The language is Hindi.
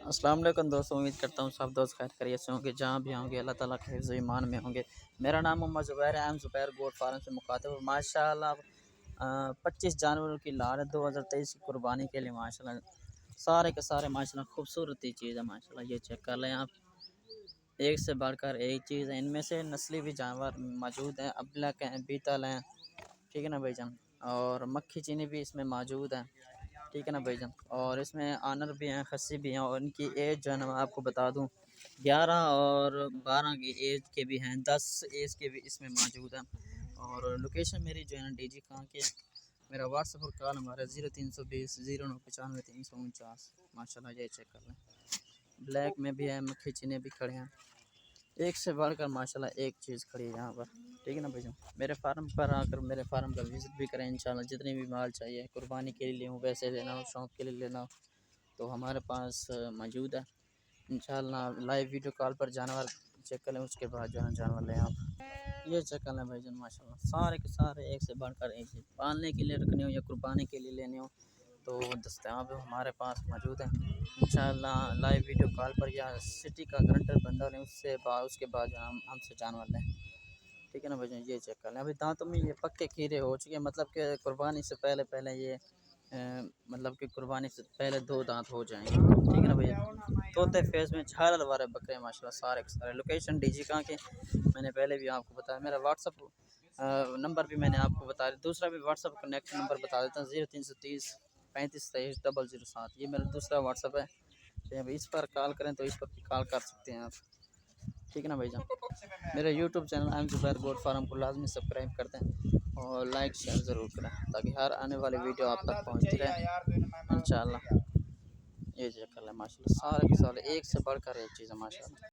अस्सलाम वालेकुम दोस्तों, उम्मीद करता हूँ सब दोस्त खैर खैरियत से होंगे जहाँ भी होंगे। अल्लाह ताला के हिफ्ज़ ईमान में होंगे। मेरा नाम मोहम्मद ज़ुबैर है। I'm ज़ुबैर गोट फार्म से मुखातिब। माशाल्लाह 25 जानवरों की लार है 2023 की कुर्बानी के लिए। माशाल्लाह सारे के सारे माशाल्लाह खूबसूरत ही चीज़ है। माशाल्लाह ये चेक कर लें आप, एक से बढ़कर एक चीज़ है। इनमें से नस्ली भी जानवर मौजूद हैं, अबलक हैं, बीतल हैं, ठीक है ना भाईजान। और मक्खी चीनी भी इसमें मौजूद है, ठीक है ना भाईजान। और इसमें आनर भी हैं, खस्सी भी हैं। और इनकी एज जो है ना मैं आपको बता दूं, 11 और 12 की एज के भी हैं, 10 एज के भी इसमें मौजूद हैं। और लोकेशन मेरी जो है ना डीजी खां के, मेरा व्हाट्सएप और कॉल हमारा 0320 0995 349। माशाल्लाह ये चेक कर लें। ब्लैक में भी है, मक्खी चीनी भी खड़े हैं, एक से बढ़कर माशाल्लाह एक चीज़ खड़ी है यहाँ पर, ठीक है ना भाईजान। मेरे फार्म पर आकर मेरे फार्म का विज़िट भी करें इंशाल्लाह। जितनी भी माल चाहिए, कुर्बानी के लिए लें, वैसे लेना हो, शौक़ के लिए लेना हो, तो हमारे पास मौजूद है इंशाल्लाह। लाइव वीडियो कॉल पर जानवर चेक कर लें, उसके बाद जो है जानवर लें आप। ये चेक कर लें भाईजान, माशाल्लाह सारे के सारे एक से बढ़कर एक चीज़, पालने के लिए रखनी हो या कुर्बानी के लिए लेनी हो तो दस्तयाब हमारे पास मौजूद है इंशाल्लाह। लाइव वीडियो कॉल पर या सिटी का करंटर बंदा लें, उसके बाद हम हमसे जानवर लें, ठीक है ना भाई। ये चेक कर लें। अभी दांतों में ये पक्के खीरे हो चुके हैं, मतलब कि कुर्बानी से पहले पहले ये मतलब कि कुर्बानी से पहले 2 दांत हो जाएंगे, ठीक है ना भैया। तोते फेस में झालर वाले बकरे माशाल्लाह सारे के सारे। लोकेशन डीजी कहाँ के मैंने पहले भी आपको बताया। मेरा व्हाट्सअप नंबर भी मैंने आपको बताया, दूसरा भी व्हाट्सअप कनेक्ट नंबर बता देता हूँ, 0330 35 23 007। ये मेरा दूसरा व्हाट्सअप है। तो इस पर कॉल करें तो इस पर भी कॉल कर सकते हैं आप, ठीक है ना भाईजान। मेरे YouTube channel I'm Zubair goat farm को लाजमी सब्सक्राइब कर दें और लाइक शेयर ज़रूर करें, ताकि हर आने वाली वीडियो आप तक पहुंचती रहे इंशाल्लाह। ये चेक कर लें माशाल्लाह सारे के सारे एक से बढ़कर एक चीज़ है माशाल्लाह।